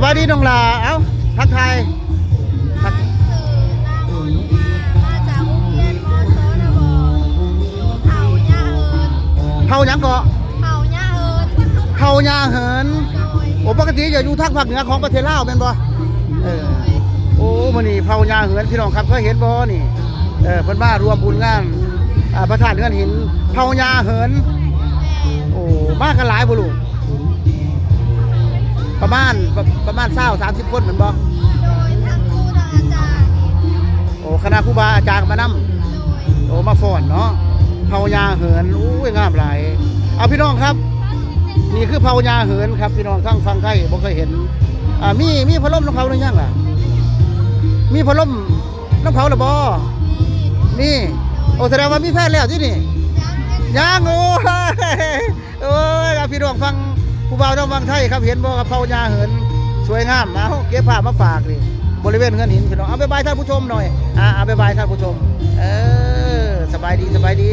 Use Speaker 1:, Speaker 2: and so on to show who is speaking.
Speaker 1: บายดีน้องลาเอ้าทักทายทัก
Speaker 2: สื่อนางมาจากโรงเรียนมสนบอยู่เผาหญ้าเอิญ
Speaker 1: เฮาหยังเกาะ
Speaker 2: เผาหญ้าเอิญ
Speaker 1: เฮาหญ้าเหิน
Speaker 2: โดย
Speaker 1: โอ้ปกติจะอยู่ทางภาคเหนือของประเทศลาวแม่นบ่โอ้มื้อนี้เฮาหญ้าเหินพี่น้องครับเคยเห็นบ่นี่เพิ่นมารวมบุญงานพระธาตุเฮือนหินเฮาหญ้าเหินโอ้มากันหลายบ่ลูกประมาณ20-30คนแม่นบ่
Speaker 2: โดยทั้งครูทั้งอาจารย์
Speaker 1: โอ้คณะครูบาอาจารย์ก็มานำโอ้มาฟ้อนเนาะเฮาหญ้าเหินโอ้ยงามหลายเอาพี่น้องครับนี่คือเฮาหญ้าเหินครับพี่น้องทางฝั่งไทยบ่เคยเห็นมีพัดลมน้ำเขาหรือยังล่ะมีพัดลมน้ำเขาหรือบ่นี่โอ้แสดงว่ามีแฟนแล้วที่นี่ยังโอ้ยโอ้ยพี่น้องฟังผู้บ่าวทางฝั่งไทยครับเห็นบ่ครับเฮาหญ้าเหินสวยงามเอาเก็บภาพมาฝากนี่บริเวณเฮือนหินพี่น้องเอาบ๊ายบายท่านผู้ชมหน่อยบ๊ายบายท่านผู้ชมสบายดี